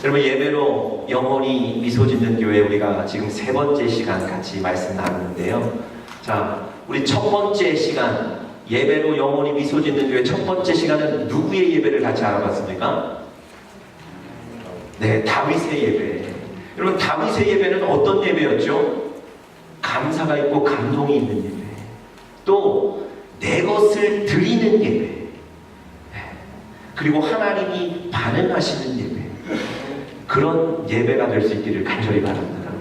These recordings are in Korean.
여러분, 예배로 영혼이 미소 짓는 교회, 우리가 지금 세 번째 시간 같이 말씀 나누는데요. 자, 우리 첫 번째 시간, 예배로 영혼이 미소 짓는 교회 첫 번째 시간은 누구의 예배를 같이 알아봤습니까? 네, 다윗의 예배. 여러분, 다윗의 예배는 어떤 예배였죠? 감사가 있고 감동이 있는 예배. 또 내 것을 드리는 예배. 그리고 하나님이 반응하시는 예배. 그런 예배가 될 수 있기를 간절히 바랍니다.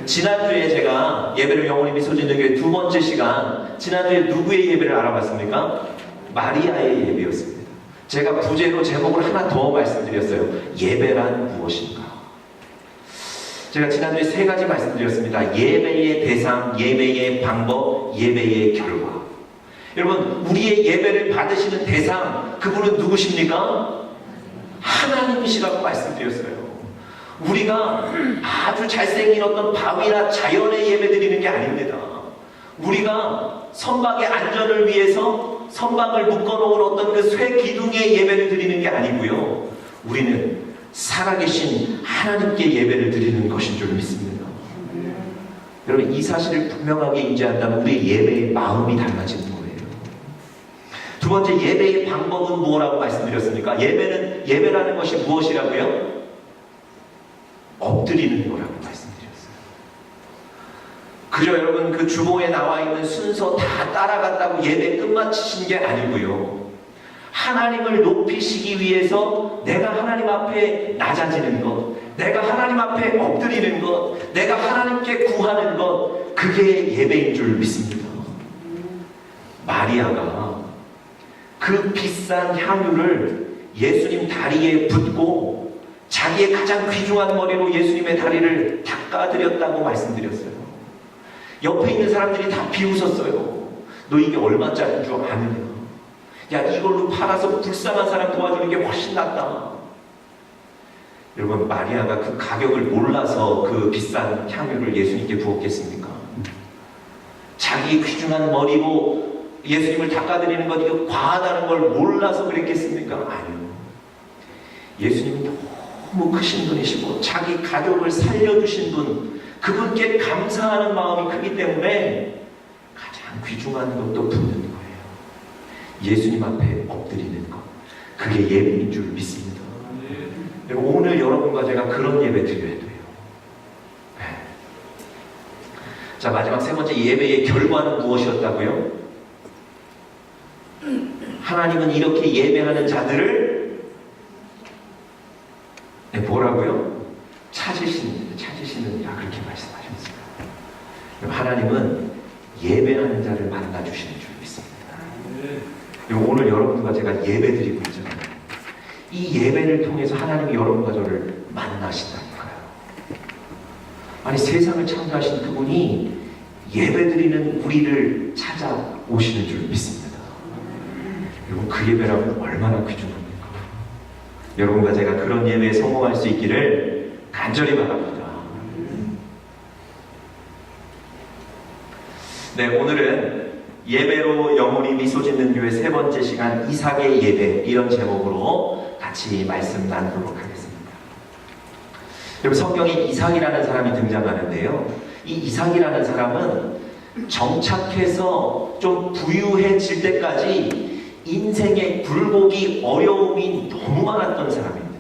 지난주에 제가 예배를 영혼이 미소 짓는 교회 두 번째 시간, 지난주에 누구의 예배를 알아봤습니까? 마리아의 예배였습니다. 제가 부제로 제목을 하나 더 말씀드렸어요. 예배란 무엇인가? 제가 지난주에 세 가지 말씀드렸습니다. 예배의 대상, 예배의 방법, 예배의 결과. 여러분, 우리의 예배를 받으시는 대상, 그분은 누구십니까? 하나님이시라고 말씀드렸어요. 우리가 아주 잘생긴 어떤 바위나 자연의 예배 드리는 게 아닙니다. 우리가 선박의 안전을 위해서 선박을 묶어놓은 어떤 그 쇠 기둥의 예배를 드리는 게 아니고요. 우리는 살아계신 하나님께 예배를 드리는 것인 줄 믿습니다. 여러분, 이 사실을 분명하게 인지한다면 우리의 예배의 마음이 달라지는 거예요. 두 번째, 예배의 방법은 무엇이라고 말씀드렸습니까? 예배라는 것이 무엇이라고요? 엎드리는 거라고 말씀드렸어요. 그저 여러분, 그 주보에 나와 있는 순서 다 따라갔다고 예배 끝마치신 게 아니고요. 하나님을 높이시기 위해서 내가 하나님 앞에 낮아지는 것, 내가 하나님 앞에 엎드리는 것, 내가 하나님께 구하는 것, 그게 예배인 줄 믿습니다. 마리아가 그 비싼 향유를 예수님 다리에 붓고 자기의 가장 귀중한 머리로 예수님의 다리를 닦아드렸다고 말씀드렸어요. 옆에 있는 사람들이 다 비웃었어요. 너 이게 얼마짜리인 줄 아느냐? 야, 이걸로 팔아서 불쌍한 사람 도와주는 게 훨씬 낫다. 여러분, 마리아가 그 가격을 몰라서 그 비싼 향유를 예수님께 부었겠습니까? 자기 귀중한 머리로 예수님을 닦아드리는 것, 이거 과하다는 걸 몰라서 그랬겠습니까? 아니요. 예수님은 너무 크신 분이시고 자기 가족을 살려주신 분, 그분께 감사하는 마음이 크기 때문에 가장 귀중한 것도 붓는 거예요. 예수님 앞에 엎드리는 것, 그게 예배인 줄 믿습니다. 오늘 여러분과 제가 그런 예배 드려야 돼요. 네. 자, 마지막 세 번째, 예배의 결과는 무엇이었다고요? 하나님은 이렇게 예배하는 자들을 뭐라고요? 찾으시느니라, 그렇게 말씀하셨어요. 하나님은 예배하는 자를 만나주시는 줄 믿습니다. 오늘 여러분과 제가 예배 드리고 있잖아요. 이 예배를 통해서 하나님이 여러분과 저를 만나신다니까요. 아니, 세상을 창조하신 그분이 예배 드리는 우리를 찾아오시는 줄 믿습니다. 여러분, 그 예배라면 얼마나 귀중합니까? 여러분과 제가 그런 예배에 성공할 수 있기를 간절히 바랍니다. 네, 오늘은 예배로 영혼이 미소 짓는 교회 세 번째 시간, 이삭의 예배, 이런 제목으로 같이 말씀 나누도록 하겠습니다. 여러분, 성경에 이삭이라는 사람이 등장하는데요. 이 이삭이라는 사람은 정착해서 좀 부유해질 때까지 인생의 굴곡이, 어려움이 너무 많았던 사람입니다.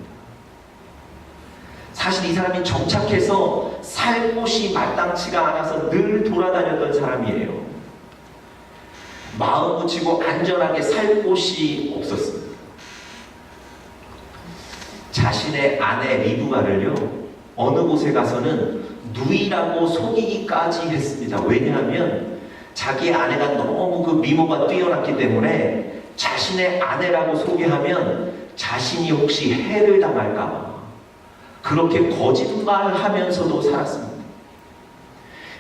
사실 이 사람이 정착해서 살 곳이 마땅치가 않아서 늘 돌아다녔던 사람이에요. 마음 붙이고 안전하게 살 곳이 없었습니다. 자신의 아내 리브가를요, 어느 곳에 가서는 누이라고 속이기까지 했습니다. 왜냐하면 자기 아내가 너무 그 미모가 뛰어났기 때문에 자신의 아내라고 소개하면 자신이 혹시 해를 당할까, 그렇게 거짓말하면서도 살았습니다.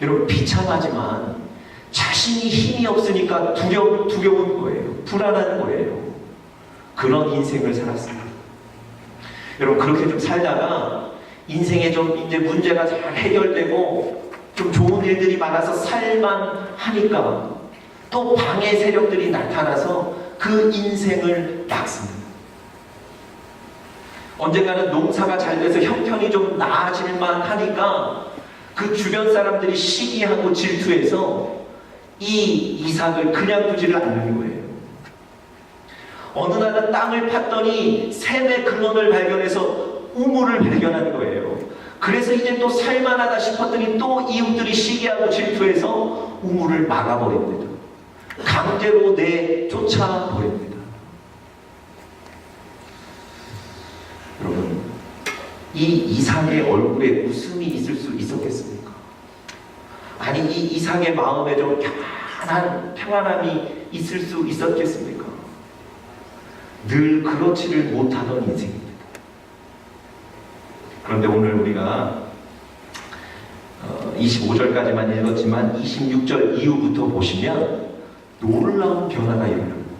여러분, 비참하지만 자신이 힘이 없으니까 두려운 거예요. 불안한 거예요. 그런 인생을 살았습니다. 여러분, 그렇게 좀 살다가 인생에 좀 이제 문제가 잘 해결되고 좀 좋은 일들이 많아서 살만 하니까 또 방해 세력들이 나타나서 그 인생을 막습니다. 언젠가는 농사가 잘 돼서 형편이 좀 나아질만 하니까 그 주변 사람들이 시기하고 질투해서 이 이삭을 그냥 두지를 않는 거예요. 어느 날은 땅을 팠더니 샘의 근원을 발견해서 우물을 발견한 거예요. 그래서 이제 또 살만하다 싶었더니 또 이웃들이 시기하고 질투해서 우물을 막아버립니다. 강제로 내쫓아버립니다. 여러분, 이 이삭의 얼굴에 웃음이 있을 수 있었겠습니까? 아니, 이 이삭의 마음에 좀 평안함이 있을 수 있었겠습니까? 늘 그렇지를 못하던 인생입니다. 그런데 오늘 우리가 25절까지만 읽었지만 26절 이후부터 보시면 놀라운 변화가 일어납니다.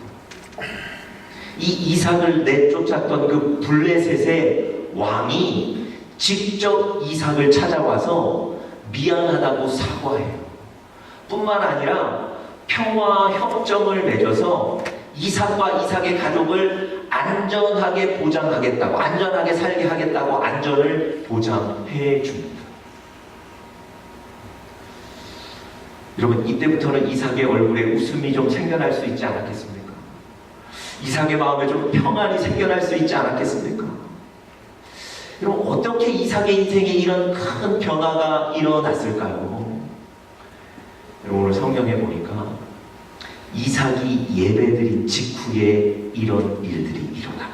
이 이삭을 내쫓았던 그 블레셋의 왕이 직접 이삭을 찾아와서 미안하다고 사과해요. 뿐만 아니라 평화 협정을 맺어서 이삭과 이삭의 가족을 안전하게 보장하겠다고, 안전하게 살게 하겠다고 안전을 보장해 줍니다. 여러분, 이때부터는 이삭의 얼굴에 웃음이 좀 생겨날 수 있지 않았겠습니까? 이삭의 마음에 좀 평안이 생겨날 수 있지 않았겠습니까? 여러분, 어떻게 이삭의 인생에 이런 큰 변화가 일어났을까요? 여러분, 오늘 성경에 보니까 이삭이 예배드린 직후에 이런 일들이 일어납니다.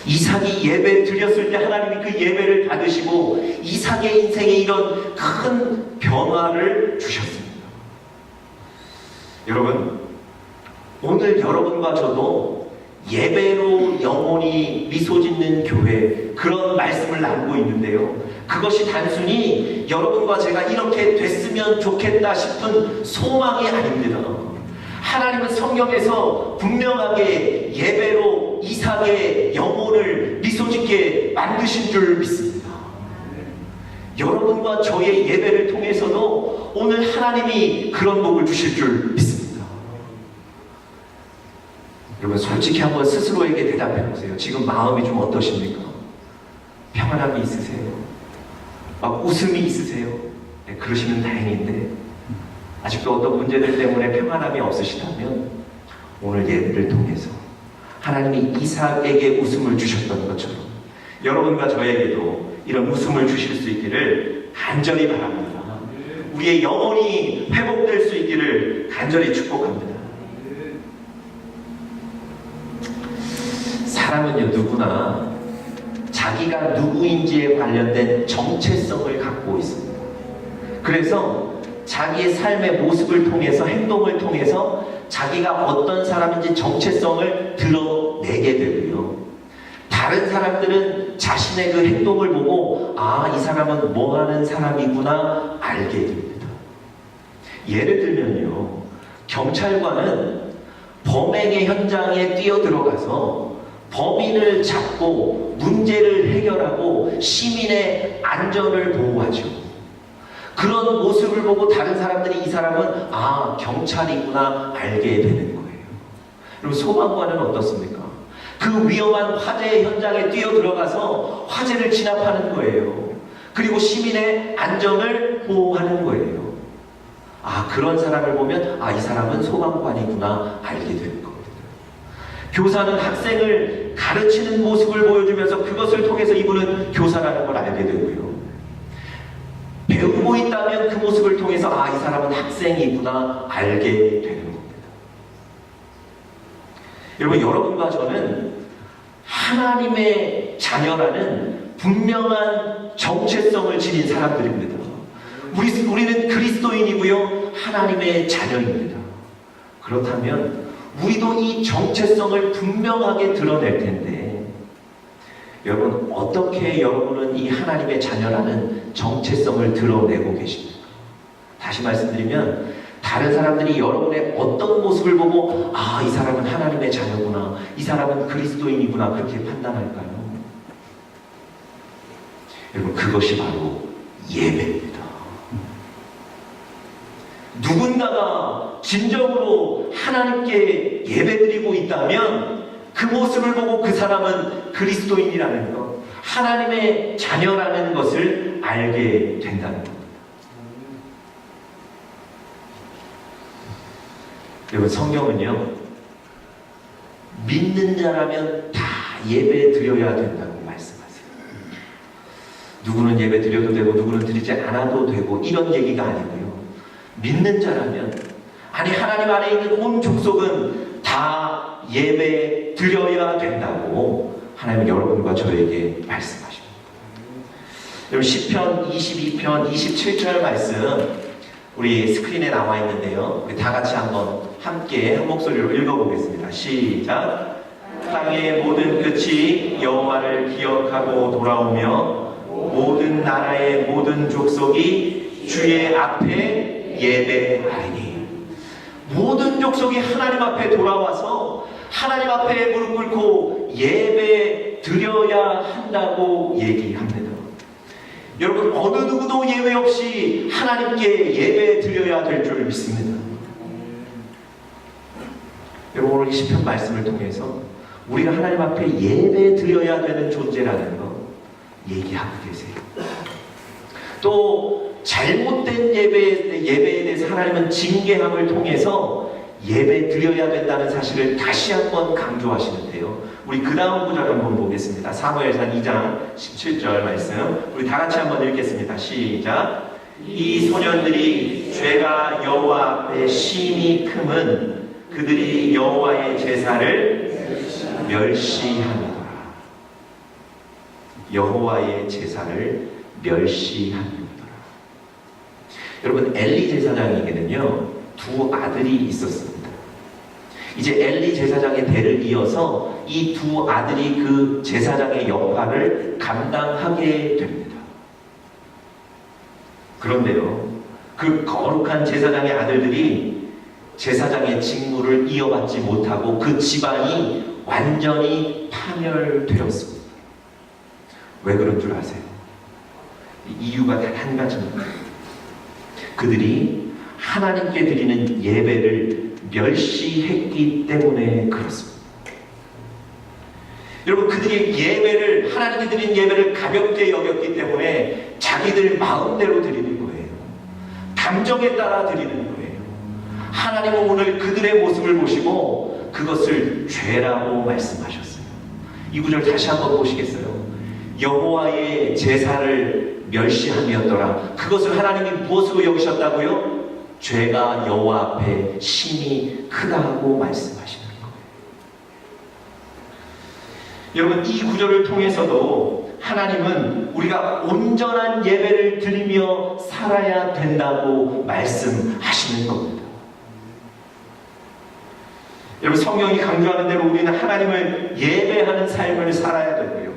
이삭이 예배 드렸을 때 하나님이 그 예배를 받으시고 이삭의 인생에 이런 큰 변화를 주셨습니다. 여러분, 오늘 여러분과 저도 예배로 영혼이 미소 짓는 교회, 그런 말씀을 나누고 있는데요. 그것이 단순히 여러분과 제가 이렇게 됐으면 좋겠다 싶은 소망이 아닙니다. 하나님은 성경에서 분명하게 예배로 이삭의 영혼을 미소 짓게 만드신 줄 믿습니다. 여러분과 저의 예배를 통해서도 오늘 하나님이 그런 복을 주실 줄 믿습니다. 여러분, 솔직히 한번 스스로에게 대답해 보세요. 지금 마음이 좀 어떠십니까? 평안함이 있으세요? 막 웃음이 있으세요? 네, 그러시면 다행인데 아직도 어떤 문제들 때문에 평안함이 없으시다면 오늘 예배를 통해서 하나님이 이삭에게 웃음을 주셨던 것처럼 여러분과 저에게도 이런 웃음을 주실 수 있기를 간절히 바랍니다. 우리의 영혼이 회복될 수 있기를 간절히 축복합니다. 사람은요, 누구나 자기가 누구인지에 관련된 정체성을 갖고 있습니다. 그래서 자기의 삶의 모습을 통해서, 행동을 통해서 자기가 어떤 사람인지 정체성을 드러내게 되고요. 다른 사람들은 자신의 그 행동을 보고 아, 이 사람은 뭐 하는 사람이구나 알게 됩니다. 예를 들면요, 경찰관은 범행의 현장에 뛰어들어가서 범인을 잡고 문제를 해결하고 시민의 안전을 보호하죠. 그런 모습을 보고 다른 사람들이 이 사람은 아, 경찰이구나 알게 되는 거예요. 그리고 소방관은 어떻습니까? 그 위험한 화재 현장에 뛰어들어가서 화재를 진압하는 거예요. 그리고 시민의 안전을 보호하는 거예요. 아, 그런 사람을 보면 아, 이 사람은 소방관이구나 알게 되는 겁니다. 교사는 학생을 가르치는 모습을 보여주면서 그것을 통해서 이분은 교사라는 걸 알게 되고요. 배우고 있다면 그 모습을 통해서 아, 이 사람은 학생이구나 알게 되는 겁니다. 여러분, 여러분과 저는 하나님의 자녀라는 분명한 정체성을 지닌 사람들입니다. 우리는 그리스도인이고요, 하나님의 자녀입니다. 그렇다면 우리도 이 정체성을 분명하게 드러낼 텐데, 여러분, 어떻게 여러분은 이 하나님의 자녀라는 정체성을 드러내고 계십니까? 다시 말씀드리면, 다른 사람들이 여러분의 어떤 모습을 보고 아, 이 사람은 하나님의 자녀구나, 이 사람은 그리스도인이구나 그렇게 판단할까요? 여러분, 그것이 바로 예배입니다. 누군가가 진정으로 하나님께 예배드리고 있다면 그 모습을 보고 그 사람은 그리스도인이라는 것, 하나님의 자녀라는 것을 알게 된다는 것. 여러분, 성경은요, 믿는 자라면 다 예배 드려야 된다고 말씀하세요. 누구는 예배 드려도 되고 누구는 드리지 않아도 되고 이런 얘기가 아니고요. 믿는 자라면, 아니 하나님 안에 있는 온 족속은 다 예배 드려야 된다고 하나님은 여러분과 저에게 말씀하십니다. 여러분, 시편 22편 27절 말씀 우리 스크린에 나와 있는데요. 우리 다 같이 한번 함께 한 목소리로 읽어보겠습니다. 시작. 땅의 모든 끝이 여호와를 기억하고 돌아오며 모든 나라의 모든 족속이 주의 앞에 예배하리니. 모든 족속이 하나님 앞에 돌아와서 하나님 앞에 무릎 꿇고 예배 드려야 한다고 얘기합니다. 여러분, 어느 누구도 예외 없이 하나님께 예배 드려야 될 줄 믿습니다. 여러분, 오늘 이 시편 말씀을 통해서 우리가 하나님 앞에 예배 드려야 되는 존재라는 거 얘기하고 계세요. 또 잘못된 예배에 대해서 하나님은 징계함을 통해서 예배 드려야 된다는 사실을 다시 한번 강조하시는데요. 우리 그 다음 구절 한번 보겠습니다. 사무엘상 2장 17절 말씀 우리 다 같이 한번 읽겠습니다. 시작. 이 소년들이 죄가 여호와 앞에 심히 크면 그들이 여호와의 제사를 멸시하니라. 여호와의 제사를 멸시하니라. 여러분, 엘리 제사장에게는요 두 아들이 있었습니다. 이제 엘리 제사장의 대를 이어서 이 두 아들이 그 제사장의 역할을 감당하게 됩니다. 그런데요, 그 거룩한 제사장의 아들들이 제사장의 직무를 이어받지 못하고 그 집안이 완전히 파멸되었습니다. 왜 그런 줄 아세요? 이유가 단 한 가지입니다. 그들이 하나님께 드리는 예배를 멸시했기 때문에 그렇습니다. 여러분, 그들이 예배를, 하나님께 드린 예배를 가볍게 여겼기 때문에 자기들 마음대로 드리는 거예요. 감정에 따라 드리는 거예요. 하나님은 오늘 그들의 모습을 보시고 그것을 죄라고 말씀하셨어요. 이 구절 다시 한번 보시겠어요? 여호와의 제사를 멸시함이었더라. 그것을 하나님이 무엇으로 여기셨다고요? 죄가 여호와 앞에 심히 크다고 말씀하시는 거예요. 여러분, 이 구절을 통해서도 하나님은 우리가 온전한 예배를 드리며 살아야 된다고 말씀하시는 겁니다. 여러분, 성경이 강조하는 대로 우리는 하나님을 예배하는 삶을 살아야 되고요.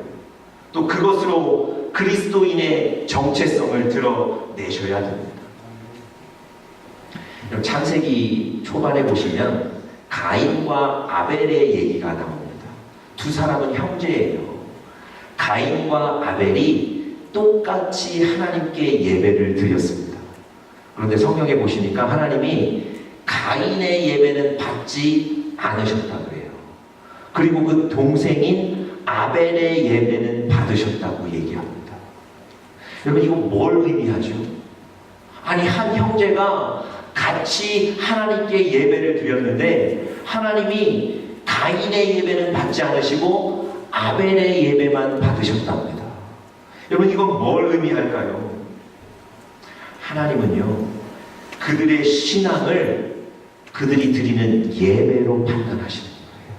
또 그것으로 그리스도인의 정체성을 드러내셔야 됩니다. 창세기 초반에 보시면 가인과 아벨의 얘기가 나옵니다. 두 사람은 형제예요. 가인과 아벨이 똑같이 하나님께 예배를 드렸습니다. 그런데 성경에 보시니까 하나님이 가인의 예배는 받지 않으셨다고 해요. 그리고 그 동생인 아벨의 예배는 받으셨다고 얘기합니다. 여러분, 이거 뭘 의미하죠? 아니, 한 형제가 같이 하나님께 예배를 드렸는데 하나님이 가인의 예배는 받지 않으시고 아벨의 예배만 받으셨답니다. 여러분, 이건 뭘 의미할까요? 하나님은요, 그들의 신앙을 그들이 드리는 예배로 판단하시는 거예요.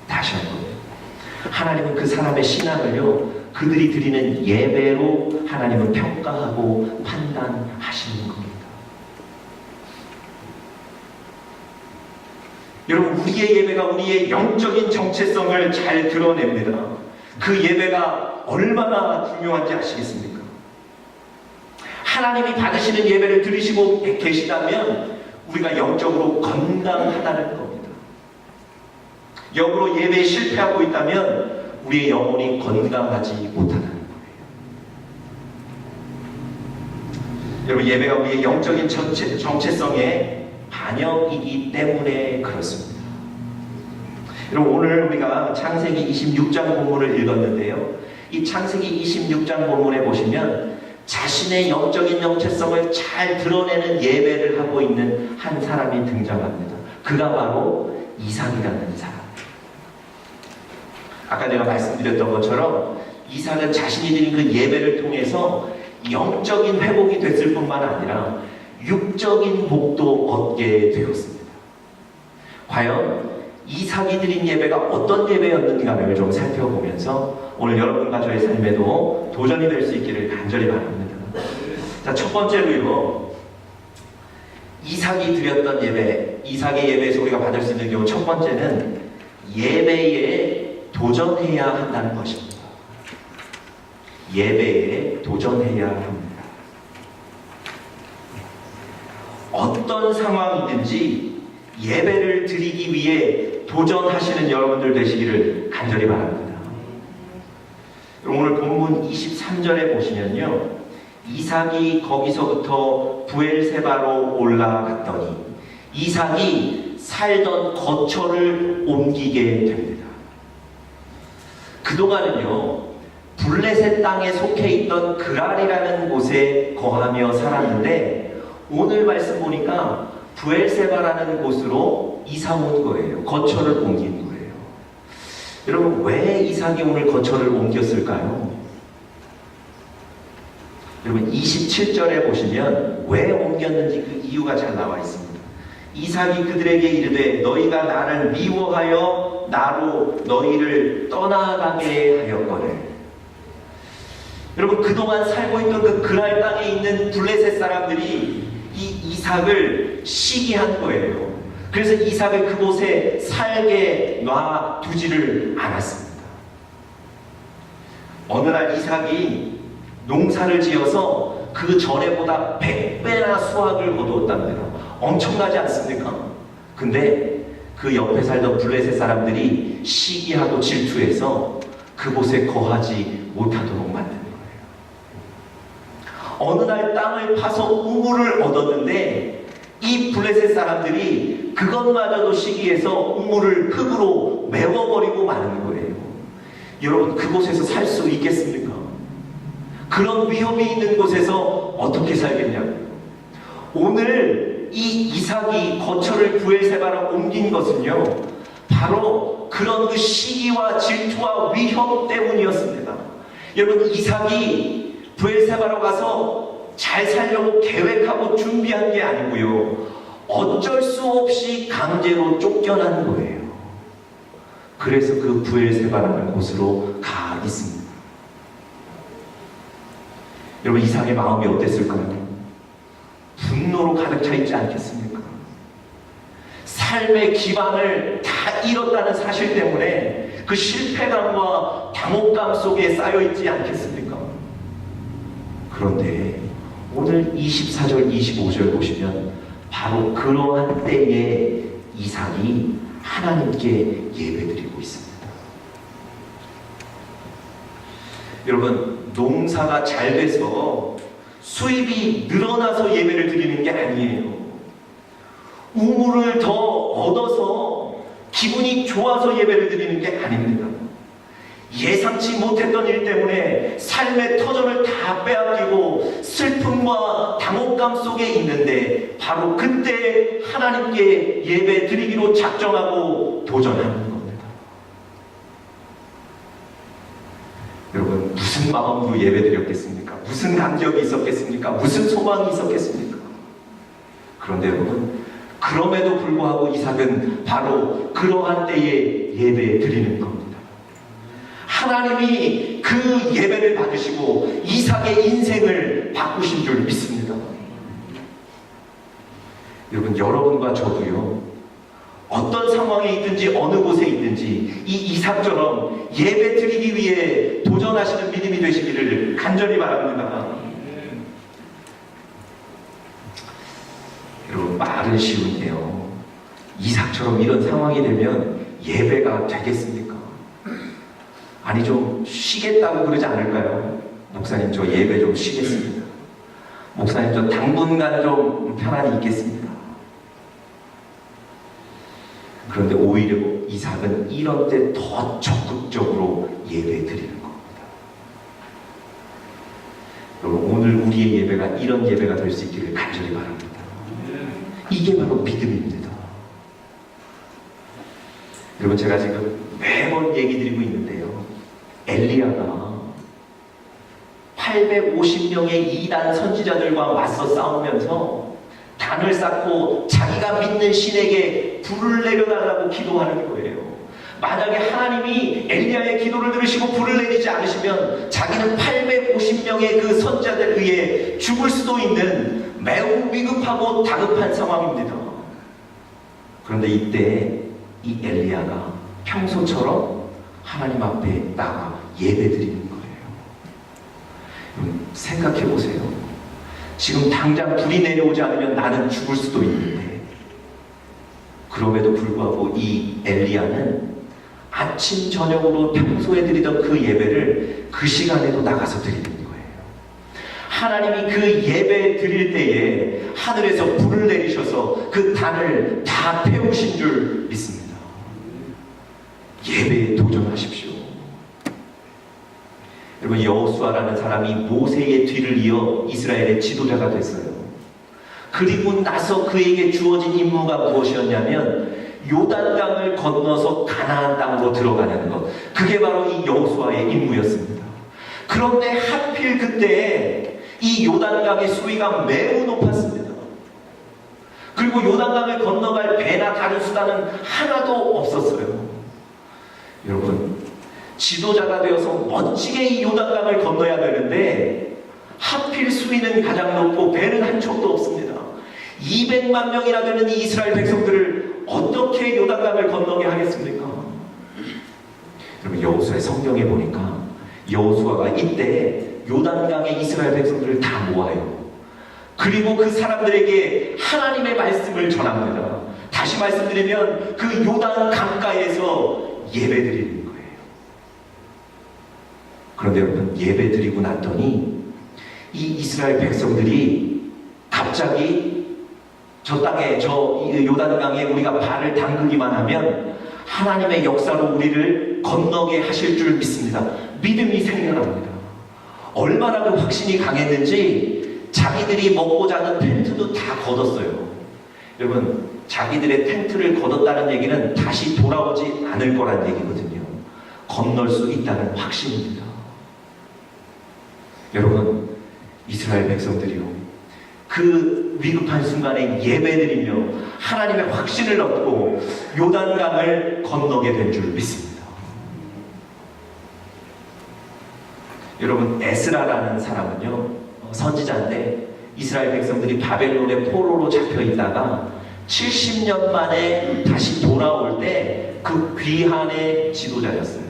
다시 한번, 하나님은 그 사람의 신앙을요, 그들이 드리는 예배로 하나님은 평가하고 판단하시는 겁니다. 여러분, 우리의 예배가 우리의 영적인 정체성을 잘 드러냅니다. 그 예배가 얼마나 중요한지 아시겠습니까? 하나님이 받으시는 예배를 드리시고 계시다면 우리가 영적으로 건강하다는 겁니다. 역으로 예배에 실패하고 있다면 우리의 영혼이 건강하지 못하다는 거예요. 여러분, 예배가 우리의 영적인 정체성의 반영이기 때문에 그렇습니다. 여러분, 오늘 우리가 창세기 26장 본문을 읽었는데요. 이 창세기 26장 본문에 보시면 자신의 영적인 정체성을 잘 드러내는 예배를 하고 있는 한 사람이 등장합니다. 그가 바로 이삭이라는 사람. 아까 제가 말씀드렸던 것처럼 이삭은 자신이 드린 그 예배를 통해서 영적인 회복이 됐을 뿐만 아니라 육적인 복도 얻게 되었습니다. 과연 이삭이 드린 예배가 어떤 예배였는가를 좀 살펴보면서 오늘 여러분과 저의 삶에도 도전이 될 수 있기를 간절히 바랍니다. 자, 첫 번째로요, 이삭이 드렸던 예배, 이삭의 예배에서 우리가 받을 수 있는 경우 첫 번째는 예배에 도전해야 한다는 것입니다. 예배에 도전해야 합니다. 어떤 상황이든지 예배를 드리기 위해 도전하시는 여러분들 되시기를 간절히 바랍니다. 오늘 본문 23절에 보시면요, 이삭이 거기서부터 부엘세바로 올라갔더니 이삭이 살던 거처를 옮기게 됩니다. 그동안은요, 블레셋 땅에 속해 있던 그랄이라는 곳에 거하며 살았는데 오늘 말씀 보니까 부엘세바라는 곳으로 이사 온 거예요. 거처를 옮긴 거예요. 여러분, 왜 이삭이 오늘 거처를 옮겼을까요? 여러분, 27절에 보시면 왜 옮겼는지 그 이유가 잘 나와 있습니다. 이삭이 그들에게 이르되 너희가 나를 미워하여 나로 너희를 떠나가게 하였거늘. 여러분, 그동안 살고 있던 그 그랄 땅에 있는 블레셋 사람들이 이 이삭을 시기한 거예요. 그래서 이삭을 그곳에 살게 놔두지를 않았습니다. 어느 날 이삭이 농사를 지어서 그 전에보다 100배나 수확을 거두었답니다. 엄청나지 않습니까? 근데 그 옆에 살던 블레셋 사람들이 시기하고 질투해서 그곳에 거하지 못하도록 만든 거예요. 어느 날 땅을 파서 우물을 얻었는데 이 블레셋 사람들이 그것마저도 시기해서 우물을 흙으로 메워버리고 마는 거예요. 여러분, 그곳에서 살 수 있겠습니까? 그런 위험이 있는 곳에서 어떻게 살겠냐고요. 오늘 이 이삭이 거처를 부엘세바로 옮긴 것은요, 바로 그런 그 시기와 질투와 위협 때문이었습니다. 여러분, 이삭이 부엘세바로 가서 잘 살려고 계획하고 준비한 게 아니고요, 어쩔 수 없이 강제로 쫓겨난 거예요. 그래서 그 부엘세바라는 곳으로 가 있습니다. 여러분, 이삭의 마음이 어땠을까요? 분노로 가득 차 있지 않겠습니까? 삶의 기반을 다 잃었다는 사실 때문에 그 실패감과 당혹감 속에 쌓여 있지 않겠습니까? 그런데 오늘 24절, 25절 보시면 바로 그러한 때에 이삭이 하나님께 예배드리고 있습니다. 여러분, 농사가 잘 돼서 수입이 늘어나서 예배를 드리는 게 아니에요. 우물을 더 얻어서 기분이 좋아서 예배를 드리는 게 아닙니다. 예상치 못했던 일 때문에 삶의 터전을 다 빼앗기고 슬픔과 당혹감 속에 있는데 바로 그때 하나님께 예배 드리기로 작정하고 도전하는 겁니다. 여러분, 무슨 마음으로 예배 드렸겠습니까? 무슨 감격이 있었겠습니까? 무슨 소망이 있었겠습니까? 그런데 여러분, 그럼에도 불구하고 이삭은 바로 그러한 때에 예배 드리는 겁니다. 하나님이 그 예배를 받으시고 이삭의 인생을 바꾸신 줄 믿습니다. 여러분, 여러분과 저도요, 어떤 상황에 있든지 어느 곳에 있든지 이 이삭처럼 예배 드리기 위해 도전하시는 믿음이 되시기를 간절히 바랍니다. 여러분, 말은 쉬운데요, 이삭처럼 이런 상황이 되면 예배가 되겠습니까? 아니, 좀 쉬겠다고 그러지 않을까요? 목사님, 저 예배 좀 쉬겠습니다. 목사님, 저 당분간 좀 편안히 있겠습니다. 그런데 오히려 이삭은 이런 때 더 적극적으로 예배 드리는 겁니다. 여러분, 오늘 우리의 예배가 이런 예배가 될 수 있기를 간절히 바랍니다. 이게 바로 믿음입니다. 여러분, 제가 지금 매번 얘기 드리고 있는데요, 엘리야가 850명의 이단 선지자들과 맞서 싸우면서 단을 쌓고 자기가 믿는 신에게 불을 내려달라고 기도하는 거예요. 만약에 하나님이 엘리야의 기도를 들으시고 불을 내리지 않으시면 자기는 850명의 그 선지자들에 의해 죽을 수도 있는 매우 위급하고 다급한 상황입니다. 그런데 이때 이 엘리야가 평소처럼 하나님 앞에 나가 예배드리는 거예요. 생각해 보세요. 지금 당장 불이 내려오지 않으면 나는 죽을 수도 있는데, 그럼에도 불구하고 이 엘리야는 아침 저녁으로 평소에 드리던 그 예배를 그 시간에도 나가서 드리는 거예요. 하나님이 그 예배 드릴 때에 하늘에서 불을 내리셔서 그 단을 다 태우신 줄 믿습니다. 예배에 도전하십시오. 여러분, 여호수아라는 사람이 모세의 뒤를 이어 이스라엘의 지도자가 됐어요. 그리고 나서 그에게 주어진 임무가 무엇이었냐면 요단강을 건너서 가나안 땅으로 들어가는 것. 그게 바로 이 여호수아의 임무였습니다. 그런데 하필 그때 이 요단강의 수위가 매우 높았습니다. 그리고 요단강을 건너갈 배나 다른 수단은 하나도 없었어요. 여러분, 지도자가 되어서 멋지게 이 요단강을 건너야 되는데 하필 수위는 가장 높고 배는 한 척도 없습니다. 200만 명이나 되는 이 이스라엘 백성들을 어떻게 요단강을 건너게 하겠습니까? 여러분, 여호수아의 성경에 보니까 여호수아가 이때 요단강에 이스라엘 백성들을 다 모아요. 그리고 그 사람들에게 하나님의 말씀을 전합니다. 다시 말씀드리면 그 요단 강가에서 예배드리는 거예요. 그런데 여러분, 예배드리고 났더니 이 이스라엘 백성들이 갑자기 저 땅에, 저 요단강에 우리가 발을 담그기만 하면 하나님의 역사로 우리를 건너게 하실 줄 믿습니다. 믿음이 생겨납니다. 얼마나 그 확신이 강했는지 자기들이 먹고 자는 텐트도 다 걷었어요. 여러분, 자기들의 텐트를 걷었다는 얘기는 다시 돌아오지 않을 거란 얘기거든요. 건널 수 있다는 확신입니다. 여러분, 이스라엘 백성들이요, 그 위급한 순간에 예배드리며 하나님의 확신을 얻고 요단강을 건너게 된 줄 믿습니다. 여러분, 에스라라는 사람은요, 선지자인데 이스라엘 백성들이 바벨론의 포로로 잡혀 있다가 70년 만에 다시 돌아올 때 그 귀한의 지도자였어요.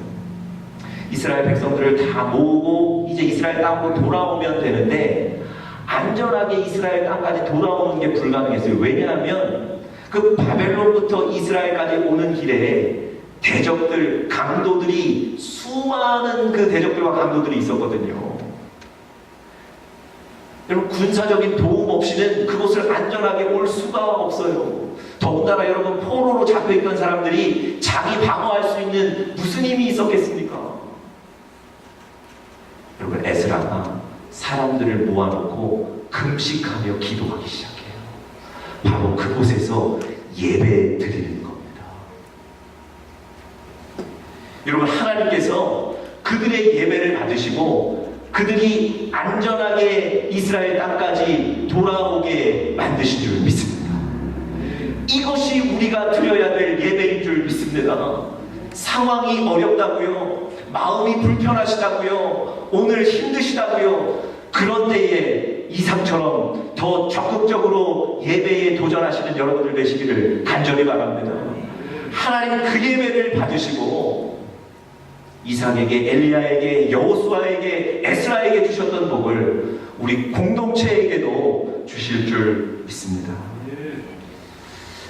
이스라엘 백성들을 다 모으고 이제 이스라엘 땅으로 돌아오면 되는데 안전하게 이스라엘 땅까지 돌아오는 게 불가능했어요. 왜냐하면 그 바벨론부터 이스라엘까지 오는 길에 대적들, 강도들이, 수많은 그 대적들과 강도들이 있었거든요. 여러분, 군사적인 도움 없이는 그곳을 안전하게 올 수가 없어요. 더군다나 여러분, 포로로 잡혀있던 사람들이 자기 방어할 수 있는 무슨 힘이 있었겠습니까? 여러분, 에스라가 사람들을 모아놓고 금식하며 기도하기 시작해요. 바로 그곳에서 예배 드리는 겁니다. 여러분, 하나님께서 그들의 예배를 받으시고 그들이 안전하게 이스라엘 땅까지 돌아오게 만드신 줄 믿습니다. 이것이 우리가 드려야 될 예배인 줄 믿습니다. 상황이 어렵다고요, 마음이 불편하시다고요, 오늘 힘드시다고요, 그런 때에 이삭처럼 더 적극적으로 예배에 도전하시는 여러분들 되시기를 간절히 바랍니다. 하나님은 그 예배를 받으시고 이삭에게, 엘리야에게, 여호수아에게, 에스라에게 주셨던 복을 우리 공동체에게도 주실 줄 믿습니다.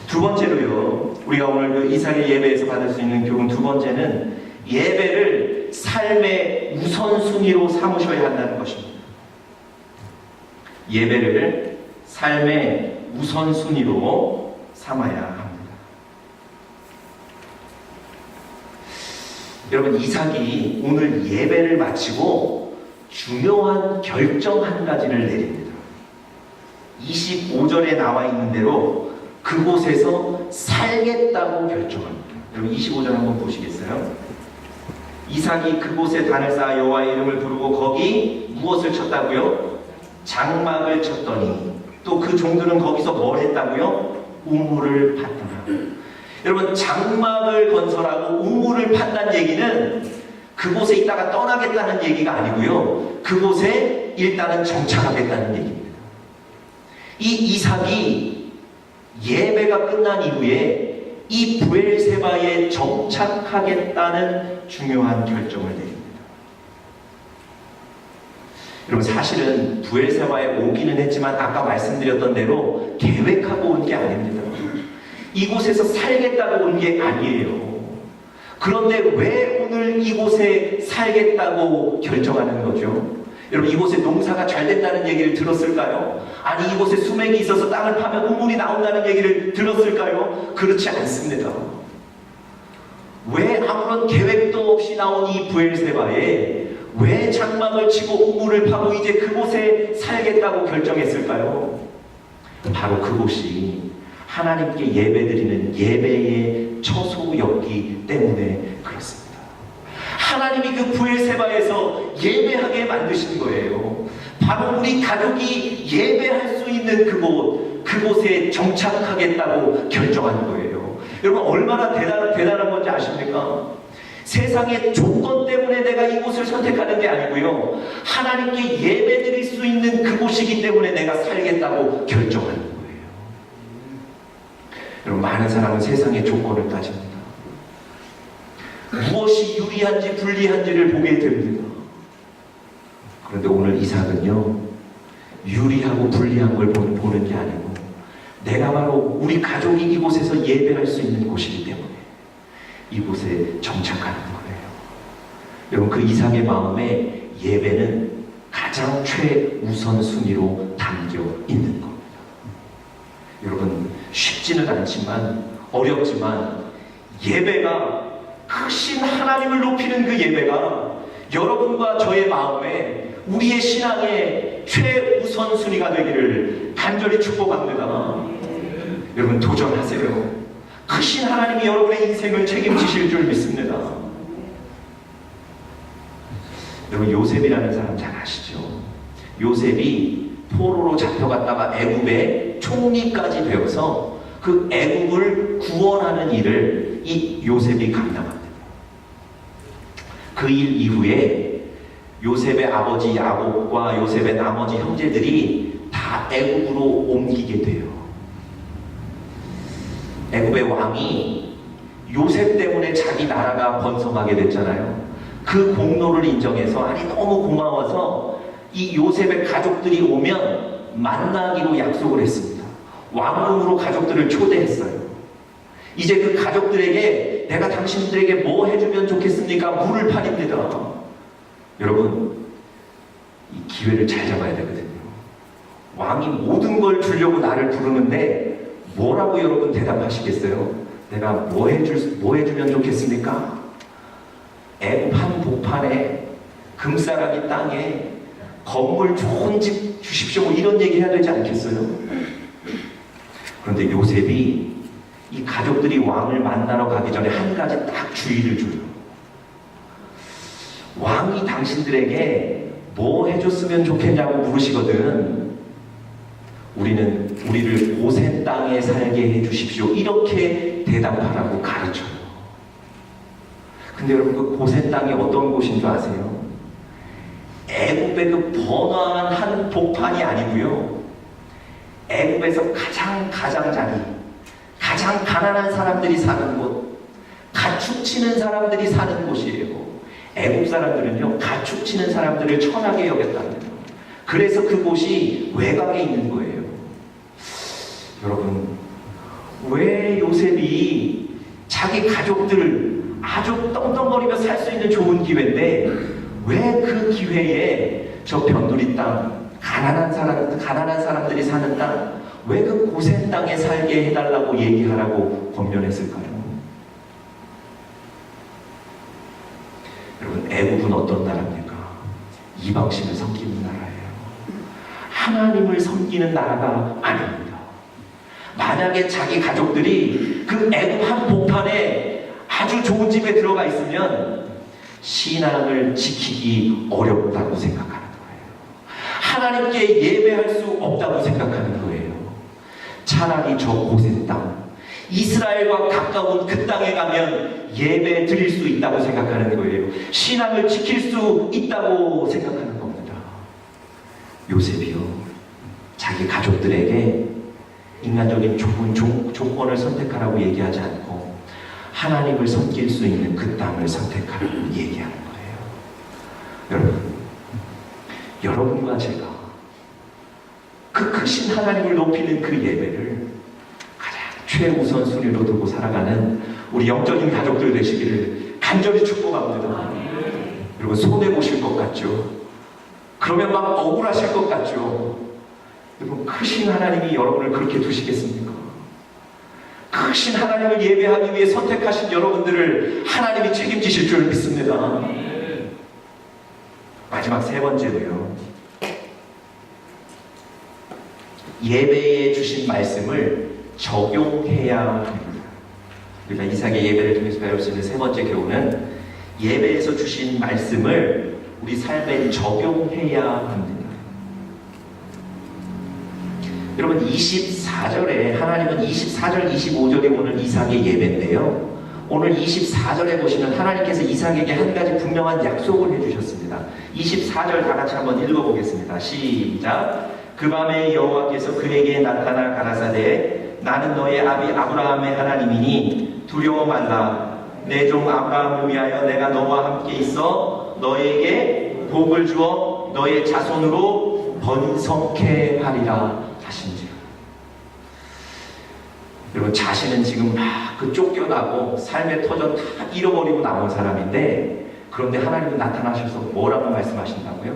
두 번째로요, 우리가 오늘 그 이삭의 예배에서 받을 수 있는 교훈 두 번째는 예배를 삶의 우선순위로 삼으셔야 한다는 것입니다. 예배를 삶의 우선순위로 삼아야 합니다. 여러분, 이삭이 오늘 예배를 마치고 중요한 결정 한 가지를 내립니다. 25절에 나와 있는 대로 그곳에서 살겠다고 결정합니다. 여러분 25절 한번 보시겠어요? 이삭이 그곳에 단을 쌓아 여호와의 이름을 부르고 거기 무엇을 쳤다고요? 장막을 쳤더니 또 그 종들은 거기서 뭘 했다고요? 우물을 팠더라. 여러분, 장막을 건설하고 우물을 팠다는 얘기는 그곳에 있다가 떠나겠다는 얘기가 아니고요, 그곳에 일단은 정착하겠다는 얘기입니다. 이 이삭이 예배가 끝난 이후에 이 브엘세바에 정착하겠다는 중요한 결정을 내립니다. 여러분, 사실은 브엘세바에 오기는 했지만 아까 말씀드렸던 대로 계획하고 온 게 아닙니다. 이곳에서 살겠다고 온 게 아니에요. 그런데 왜 오늘 이곳에 살겠다고 결정하는 거죠? 여러분, 이곳에 농사가 잘 된다는 얘기를 들었을까요? 아니, 이곳에 수맥이 있어서 땅을 파면 우물이 나온다는 얘기를 들었을까요? 그렇지 않습니다. 왜 아무런 계획도 없이 나온 이 브엘세바에 왜 장막을 치고 우물을 파고 이제 그곳에 살겠다고 결정했을까요? 바로 그곳이 하나님께 예배드리는 예배의 처소였기 때문에 그렇습니다. 하나님이 그 브엘세바에서 예배하게 만드신 거예요. 바로 우리 가족이 예배할 수 있는 그곳에 정착하겠다고 결정한 거예요. 여러분, 얼마나 대단한 건지 아십니까? 세상의 조건 때문에 내가 이곳을 선택하는 게 아니고요, 하나님께 예배드릴 수 있는 그곳이기 때문에 내가 살겠다고 결정하는 거예요. 여러분, 많은 사람은 세상의 조건을 따집니다. 무엇이 유리한지 불리한지를 보게 됩니다. 그런데 오늘 이삭은요, 유리하고 불리한 걸 보는 게 아니고 내가 바로 우리 가족이 이곳에서 예배할 수 있는 곳이기 때문에 이곳에 정착하는 거예요. 여러분, 그 이삭의 마음에 예배는 가장 최우선 순위로 담겨 있는 겁니다. 여러분, 쉽지는 않지만, 어렵지만 예배가, 크신 하나님을 높이는 그 예배가 여러분과 저의 마음에 우리의 신앙의 최우선 순위가 되기를 간절히 축복합니다. 여러분, 도전하세요. 크신 하나님이 여러분의 인생을 책임지실 줄 믿습니다. 여러분, 요셉이라는 사람 잘 아시죠? 요셉이 포로로 잡혀갔다가 애굽의 총리까지 되어서 그 애굽을 구원하는 일을 이 요셉이 감당합니다. 그 일 이후에 요셉의 아버지 야곱과 요셉의 나머지 형제들이 다 애굽으로 옮기게 돼요. 애굽의 왕이 요셉 때문에 자기 나라가 번성하게 됐잖아요. 그 공로를 인정해서, 아니 너무 고마워서 이 요셉의 가족들이 오면 만나기로 약속을 했습니다. 왕궁으로 가족들을 초대했어요. 이제 그 가족들에게 내가 당신들에게 뭐 해주면 좋겠습니까? 물을 팔입니다. 여러분, 이 기회를 잘 잡아야 되거든요. 왕이 모든 걸 주려고 나를 부르는데 뭐라고 여러분 대답하시겠어요? 내가 뭐 해주면 좋겠습니까? 애굽 한 복판에 금싸라기 땅에 건물 좋은 집 주십시오, 뭐 이런 얘기 해야 되지 않겠어요? 그런데 요셉이 이 가족들이 왕을 만나러 가기 전에 한 가지 딱 주의를 줘요. 왕이 당신들에게 뭐 해줬으면 좋겠냐고 물으시거든. 우리를 고센 땅에 살게 해주십시오, 이렇게 대답하라고 가르쳐요. 근데 여러분, 그 고센 땅이 어떤 곳인 줄 아세요? 애굽의 그 번화한 한 복판이 아니고요, 애굽에서 가장 가장자리, 가장 가난한 사람들이 사는 곳, 가축 치는 사람들이 사는 곳이에요. 애굽 사람들은요, 가축 치는 사람들을 천하게 여겼답니다. 그래서 그곳이 외곽에 있는 거예요. 여러분, 왜 요셉이 자기 가족들을 아주 떵떵거리며 살 수 있는 좋은 기회인데 왜 그 기회에 저 변두리 땅, 가난한 사람들이 사는 땅, 왜 그 고센 땅에 살게 해달라고 얘기하라고 권면했을까요? 여러분, 애굽은 어떤 나라입니까? 이방신을 섬기는 나라예요. 하나님을 섬기는 나라가 아닙니다. 만약에 자기 가족들이 그 애굽 한복판에 아주 좋은 집에 들어가 있으면 신앙을 지키기 어렵다고 생각하는 거예요. 하나님께 예배할 수 없다고 생각하는 거예요. 차라리 저 고센 땅, 이스라엘과 가까운 그 땅에 가면 예배 드릴 수 있다고 생각하는 거예요. 신앙을 지킬 수 있다고 생각하는 겁니다. 요셉이요, 자기 가족들에게 인간적인 좋은 조건을 선택하라고 얘기하지 않고 하나님을 섬길 수 있는 그 땅을 선택하라고 얘기하는 거예요. 여러분과 제가 그 크신 하나님을 높이는 그 예배를 가장 최우선순위로 두고 살아가는 우리 영적인 가족들 되시기를 간절히 축복합니다. 여러분, 손해보실 것 같죠? 그러면 막 억울하실 것 같죠? 여러분, 크신 하나님이 여러분을 그렇게 두시겠습니까? 크신 하나님을 예배하기 위해 선택하신 여러분들을 하나님이 책임지실 줄 믿습니다. 마지막 세 번째로요, 예배에 주신 말씀을 적용해야 합니다. 우리가 이삭의 예배를 통해서 배울 수 있는 세 번째 교훈은 예배에서 주신 말씀을 우리 삶에 적용해야 합니다. 여러분, 24절에 하나님은 24절, 25절이 오늘 이삭의 예배인데요. 오늘 24절에 보시면 하나님께서 이삭에게 한 가지 분명한 약속을 해주셨습니다. 24절 다 같이 한번 읽어보겠습니다. 시작. 그 밤에 여호와께서 그에게 나타나 가라사대 나는 너의 아비 아브라함의 하나님이니 두려워 말라. 내 종 아브라함을 위하여 내가 너와 함께 있어 너에게 복을 주어 너의 자손으로 번성케 하리라 하신지라. 여러분, 자신은 지금 막 그 쫓겨나고 삶의 터전 다 잃어버리고 나온 사람인데, 그런데 하나님은 나타나셔서 뭐라고 말씀하신다고요?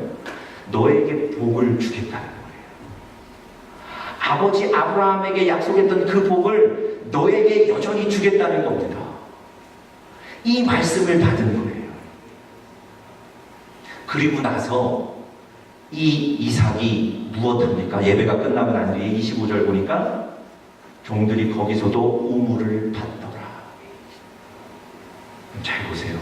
너에게 복을 주겠다는 거예요. 아버지 아브라함에게 약속했던 그 복을 너에게 여전히 주겠다는 겁니다. 이 말씀을 받은 거예요. 그리고 나서 이 이삭이 무엇합니까? 예배가 끝나고 난 뒤에 25절 보니까 종들이 거기서도 우물을 팠더라. 잘 보세요.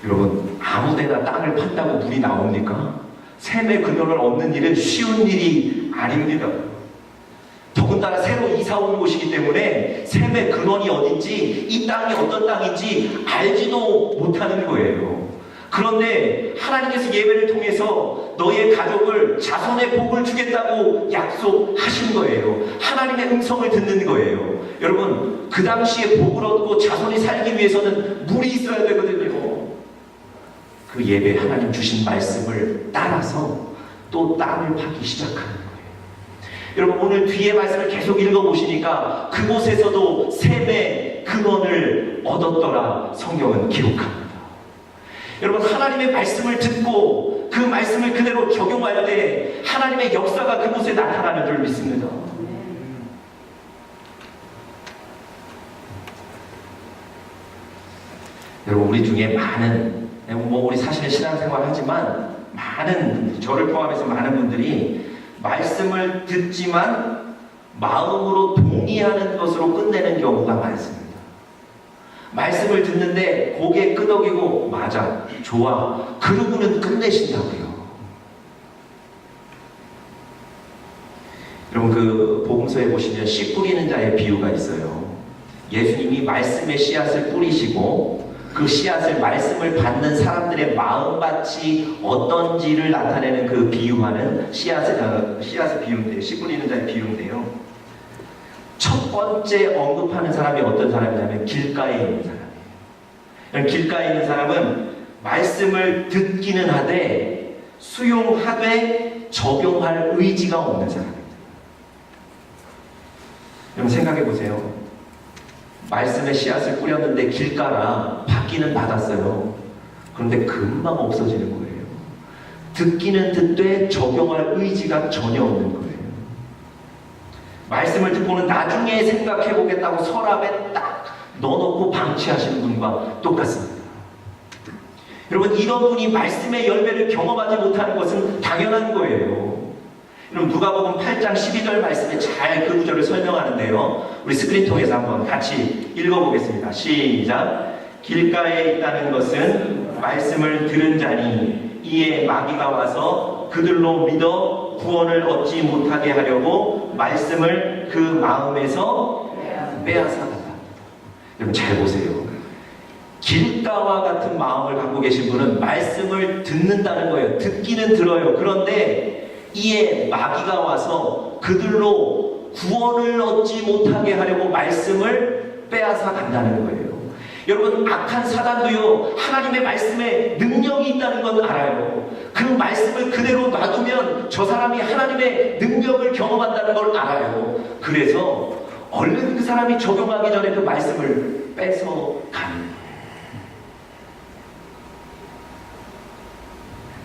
여러분, 아무데나 땅을 판다고 물이 나옵니까? 샘의 근원을 얻는 일은 쉬운 일이 아닙니다. 더군다나 새로 이사 온 곳이기 때문에 샘의 근원이 어딘지, 이 땅이 어떤 땅인지 알지도 못하는 거예요. 그런데 하나님께서 예배를 통해서 너의 가족을 자손의 복을 주겠다고 약속하신 거예요. 하나님의 음성을 듣는 거예요. 여러분, 그 당시에 복을 얻고 자손이 살기 위해서는 물이 있어야 되거든요. 그 예배 하나님 주신 말씀을 따라서 또 땅을 파기 시작하는 거예요. 여러분, 오늘 뒤에 말씀을 계속 읽어보시니까 그곳에서도 샘의 근원을 얻었더라 성경은 기록합니다. 여러분, 하나님의 말씀을 듣고 그 말씀을 그대로 적용할 때 하나님의 역사가 그곳에 나타나는 줄 믿습니다. 여러분, 우리 중에 많은, 우리 사실은 신앙생활 하지만 많은, 저를 포함해서 많은 분들이 말씀을 듣지만 마음으로 동의하는 것으로 끝내는 경우가 많습니다. 말씀을 듣는데 고개 끄덕이고 맞아, 좋아, 그러고는 끝내신다고요. 여러분, 그 복음서에 보시면 씨 뿌리는 자의 비유가 있어요. 예수님이 말씀의 씨앗을 뿌리시고 그 씨앗을, 말씀을 받는 사람들의 마음밭이 어떤지를 나타내는 그 비유하는 씨앗의 비유인데요. 씨 뿌리는 자의 비유인데요. 첫 번째 언급하는 사람이 어떤 사람이냐면 길가에 있는 사람이에요. 길가에 있는 사람은 말씀을 듣기는 하되 수용하되 적용할 의지가 없는 사람입니다. 여러분, 생각해 보세요. 말씀의 씨앗을 뿌렸는데 길가라 받기는 받았어요. 그런데 금방 없어지는 거예요. 듣기는 듣되 적용할 의지가 전혀 없는 거예요. 말씀을 듣고는 나중에 생각해 보겠다고 서랍에 딱 넣어놓고 방치하시는 분과 똑같습니다. 여러분, 이런 분이 말씀의 열매를 경험하지 못하는 것은 당연한 거예요. 그럼 누가복음 8장 12절 말씀에 잘 그 구절을 설명하는데요. 우리 스크린 통해서 한번 같이 읽어보겠습니다. 시작. 길가에 있다는 것은 말씀을 들은 자니 이에 마귀가 와서 그들로 믿어 구원을 얻지 못하게 하려고 말씀을 그 마음에서 빼앗아간다. 여러분 잘 보세요. 길가와 같은 마음을 갖고 계신 분은 말씀을 듣는다는 거예요. 듣기는 들어요. 그런데 이에 마귀가 와서 그들로 구원을 얻지 못하게 하려고 말씀을 빼앗아 간다는 거예요. 여러분, 악한 사단도요, 하나님의 말씀에 능력이 있다는 건 알아요. 그 말씀을 그대로 놔두면 저 사람이 하나님의 능력을 경험한다는 걸 알아요. 그래서 얼른 그 사람이 적용하기 전에 그 말씀을 뺏어 가는 거예요.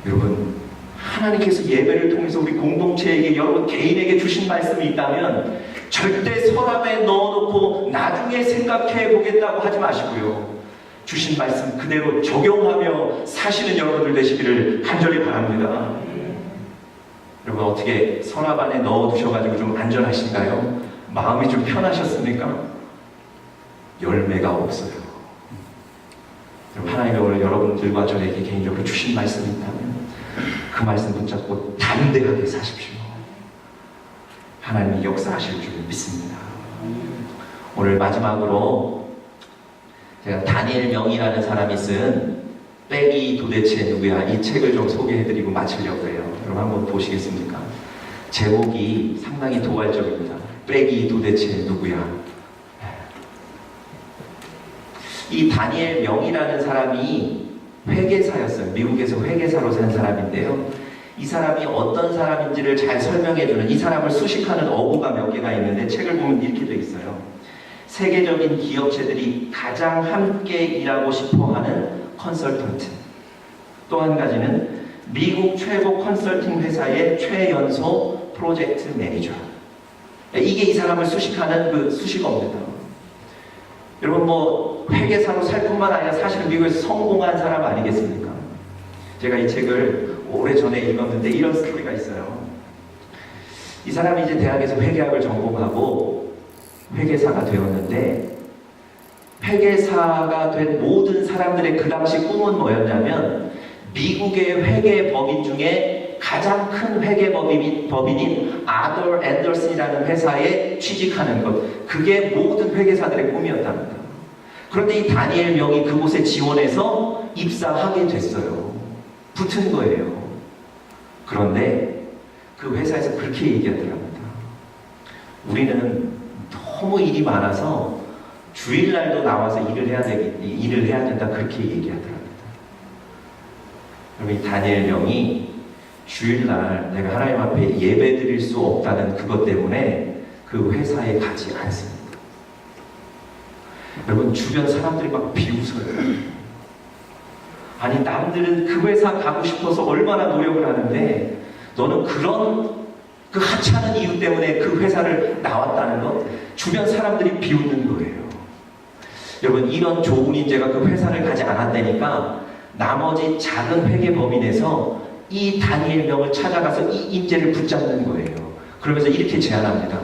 여러분, 하나님께서 예배를 통해서 우리 공동체에게, 여러분 개인에게 주신 말씀이 있다면 절대 서랍에 넣어놓고 나중에 생각해 보겠다고 하지 마시고요. 주신 말씀 그대로 적용하며 사시는 여러분들 되시기를 간절히 바랍니다. 여러분, 어떻게 서랍 안에 넣어두셔가지고 좀 안전하신가요? 마음이 좀 편하셨습니까? 열매가 없어요. 하나님이 오늘 여러분들과 저에게 개인적으로 주신 말씀이 있다면 그 말씀 붙잡고 담대하게 사십시오. 하나님이 역사하실 줄 믿습니다. 오늘 마지막으로 제가 다니엘 명이라는 사람이 쓴 빽이 도대체 누구야? 이 책을 좀 소개해드리고 마치려고 해요. 여러분 한번 보시겠습니까? 제목이 상당히 도발적입니다. 빽이 도대체 누구야? 이 다니엘 명이라는 사람이 회계사였어요. 미국에서 회계사로 산 사람인데요. 이 사람이 어떤 사람인지를 잘 설명해주는, 이 사람을 수식하는 어구가 몇 개가 있는데 책을 보면 이렇게 돼 있어요. 세계적인 기업체들이 가장 함께 일하고 싶어하는 컨설턴트. 또 한 가지는 미국 최고 컨설팅 회사의 최연소 프로젝트 매니저. 이게 이 사람을 수식하는 그 수식어입니다. 여러분, 뭐 회계사로 살 뿐만 아니라 사실은 미국에서 성공한 사람 아니겠습니까? 제가 이 책을 오래전에 읽었는데 이런 스토리가 있어요. 이 사람이 이제 대학에서 회계학을 전공하고 회계사가 되었는데, 회계사가 된 모든 사람들의 그 당시 꿈은 뭐였냐면 미국의 회계 법인 중에 가장 큰 회계 법인인 아더 앤더슨이라는 회사에 취직하는 것, 그게 모든 회계사들의 꿈이었답니다. 그런데 이 다니엘 명이 그곳에 지원해서 입사하게 됐어요. 붙은 거예요. 그런데 그 회사에서 그렇게 얘기하더랍니다. 우리는 너무 일이 많아서 주일날도 나와서 일을 해야 된다, 그렇게 얘기하더랍니다. 그럼 이 다니엘 명이 주일날 내가 하나님 앞에 예배 드릴 수 없다는 그것 때문에 그 회사에 가지 않습니다. 여러분, 주변 사람들이 막 비웃어요. 아니, 남들은 그 회사 가고 싶어서 얼마나 노력을 하는데 너는 그런 그 하찮은 이유 때문에 그 회사를 나왔다는 것, 주변 사람들이 비웃는 거예요. 여러분, 이런 좋은 인재가 그 회사를 가지 않았다니까 나머지 작은 회계법인에서 이 다니엘 명을 찾아가서 이 인재를 붙잡는 거예요. 그러면서 이렇게 제안합니다.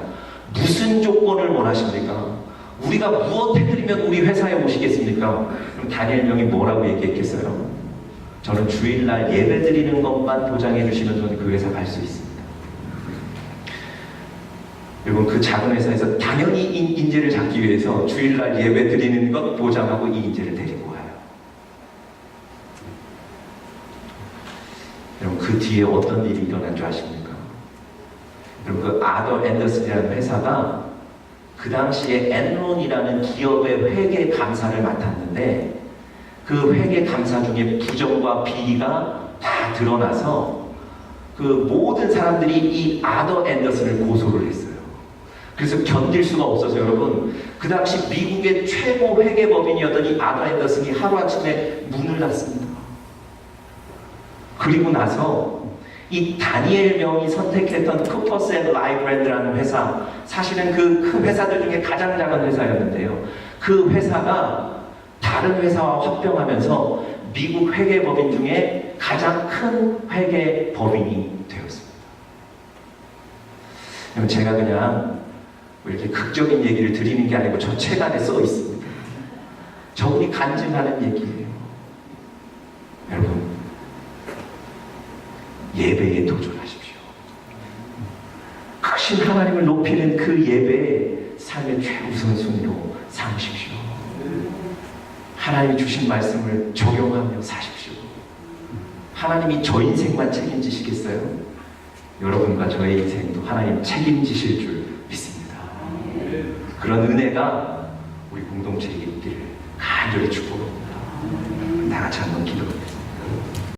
무슨 조건을 원하십니까? 우리가 무엇 해드리면 우리 회사에 오시겠습니까? 그럼 다니엘 명이 뭐라고 얘기했겠어요? 저는 주일날 예배 드리는 것만 보장해 주시면 저는 그 회사 갈 수 있습니다. 여러분, 그 작은 회사에서 당연히 이 인재를 잡기 위해서 주일날 예배 드리는 것 보장하고 이 인재를 데리고 와요. 여러분, 그 뒤에 어떤 일이 일어난 줄 아십니까? 여러분, 그 아더 앤더슨이라는 회사가 그 당시에 엔론이라는 기업의 회계 감사를 맡았는데, 그 회계 감사 중에 부정과 비리가 다 드러나서 그 모든 사람들이 이 아더 앤더슨을 고소를 했어요. 그래서 견딜 수가 없어서 여러분, 그 당시 미국의 최고 회계법인이었던 이 아더 앤더슨이 하루아침에 문을 닫습니다. 그리고 나서 이 다니엘 명이 선택했던 쿠퍼스 앤 라이브랜드라는 회사, 사실은 그 큰 회사들 중에 가장 작은 회사였는데요. 그 회사가 다른 회사와 합병하면서 미국 회계법인 중에 가장 큰 회계법인이 되었습니다. 그럼 제가 그냥 뭐 이렇게 극적인 얘기를 드리는 게 아니고 저 책 안에 써 있습니다. 저분이 간증하는 얘기예요. 여러분, 예배에 도전하십시오. 크신 하나님을 높이는 그 예배에 삶의 최우선순위로 삼으십시오. 하나님이 주신 말씀을 적용하며 사십시오. 하나님이 저 인생만 책임지시겠어요? 여러분과 저의 인생도 하나님 책임지실 줄 믿습니다. 그런 은혜가 우리 공동체에 있기를 간절히 축복합니다. 다 같이 한번 기도합니다.